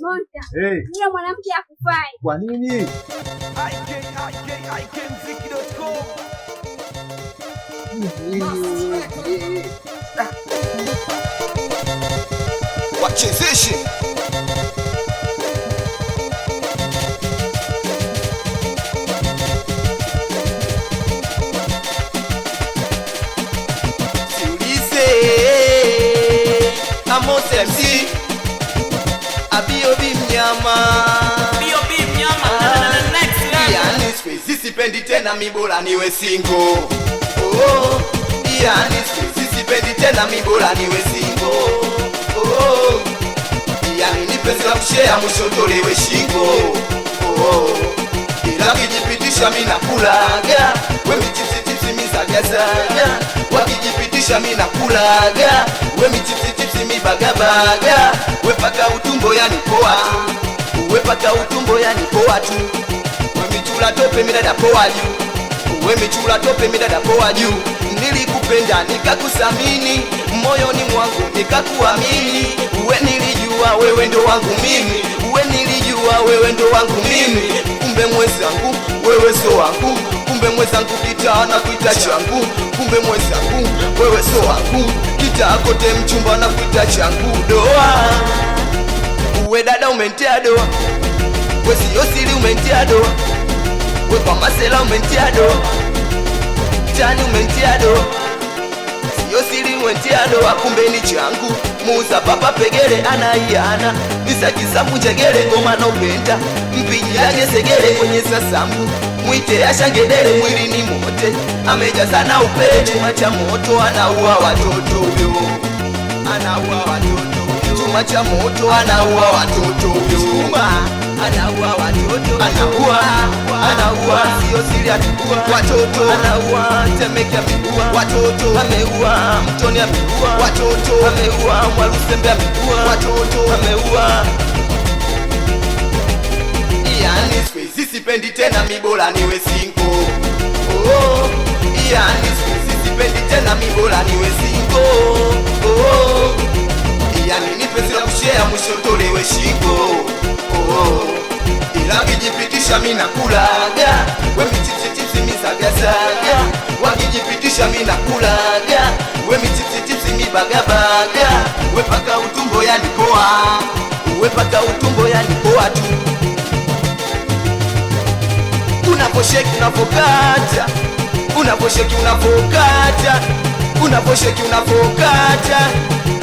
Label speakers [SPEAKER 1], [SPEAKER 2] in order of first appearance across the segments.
[SPEAKER 1] Monta. Yule mwanamke hakufai.
[SPEAKER 2] Kwa nini?
[SPEAKER 3] Wachezeshe. Siulize Amos MC Abiobi mnyama yani sipendi tena mibola niwe single. Oh, yani sipendi tena mibola niwe single. Oh, yani nipenzi la kushare mwisho tolewe shingo. Oh, ila kijipitisha mina kulaga we michipsi mizagazaga. Wakijipitisha mina kulaga we michipsi mibagabaga. We paka utumbo yani poa tu. We paka utumbo yani poa tu. We michula tope midada poa juu. We michula tope midada poa juu. Nilikupenda nikakusamini, moyoni mwangu nikakuamini. Uwe nilijua wewe ndo wangu mimi. Uwe nilijua wewe ndo wangu mimi. Kumbe mwenzangu wewe so wangu. Kumbe mwenzangu kitaa na kuita changu. Kumbe mwenzangu wewe so wangu. Kitaa kote mchumba na kuita changu. Doa uwe dada umentia doa. We siyo siri umentia doa. We kwa masela umentia doa. Tani umentia doa. Siyo siri umentia doa. Kumbe ni changu. Musa papa pegere anaiana. Nisakisa mujegere ngoma na upenda. Mpiji yake segere kwenye sasambu. Mwite ashangedere mwili ni mote. Ameja sana upele chuma cha moto. Anaua watoto yo. Anaua watoto. Chuma cha moto anaua watoto yo. Anaua watoto. Anaua siyo siri ataua watoto. Anaua Temeke ameua watoto. Ameua Mtoni ameua watoto. Ameua Mwalusembe ameua watoto. Ameua yani sipendi tena mibola niwe single. Oh, yani sipendi tena mibola niwe single. Oh, yani nipenzi la kushare mwisho tolewe shingo. Oh, ila kijipitisha mina kulaga we michipsi mizagazaga. Wakijipitisha mina kulaga we michipsi mibagabaga. We paka utumbo yani poa. We paka utumbo yani poa tu. Unaposheki unavokata. Unaposheki unavokata. Unaposheki unavokata.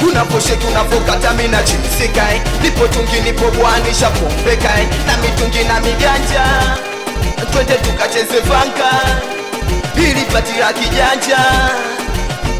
[SPEAKER 3] Unaposheki unavokata mina chimisika. Nipo tungi nipo bwanisha pompeka. Na mitungi na miganja. Twende tukacheze vanka. Hili pati la kijanja.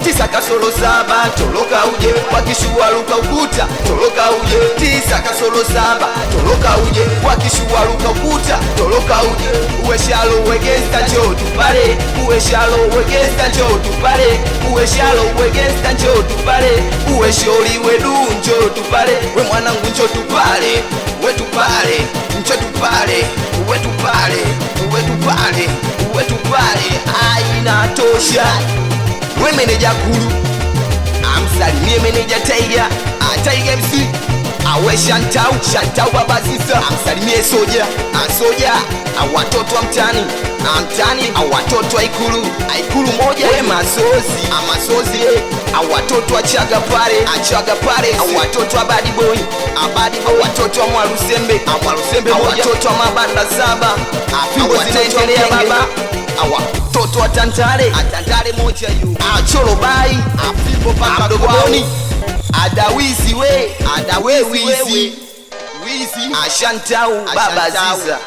[SPEAKER 3] 9 kasoro 7 toloka uje. Wakishua luka ukuta toloka uje. 9 kasoro 7 toloka uje. Wakishua luka ukuta toloka uje. Uwe shalo wegesta njoo tupale. Uwe shalo wegesta njoo tupale. Uwe shalo wegesta njoo tupale. Uwe shori wedu njoo tupale. We mwanangu njoo tupale. We tupale njoo tupale. Uwe tupale. Uwe tupale. Uwe tupale. Aina tosha. We meneja kulu amsalimie meneja Tiger. Tiger MC awe Shantau baba Zisa. Amsalimie Soja Soja. Awatoto wa mtani awatoto wa Ikulu moja. We Masozi awatoto wa Chaga pale. Awatoto wa Bad Boy awatoto wa Mwalusembe awatoto wa Mabanda 7. Afimbo zinaendelea baba. Awatoto wa Tantale moja yu. Acholo bai afimbo papa dogoni. Adawizi wizi Ashantau baba Ziza.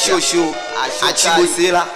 [SPEAKER 3] Shosho Achibosela.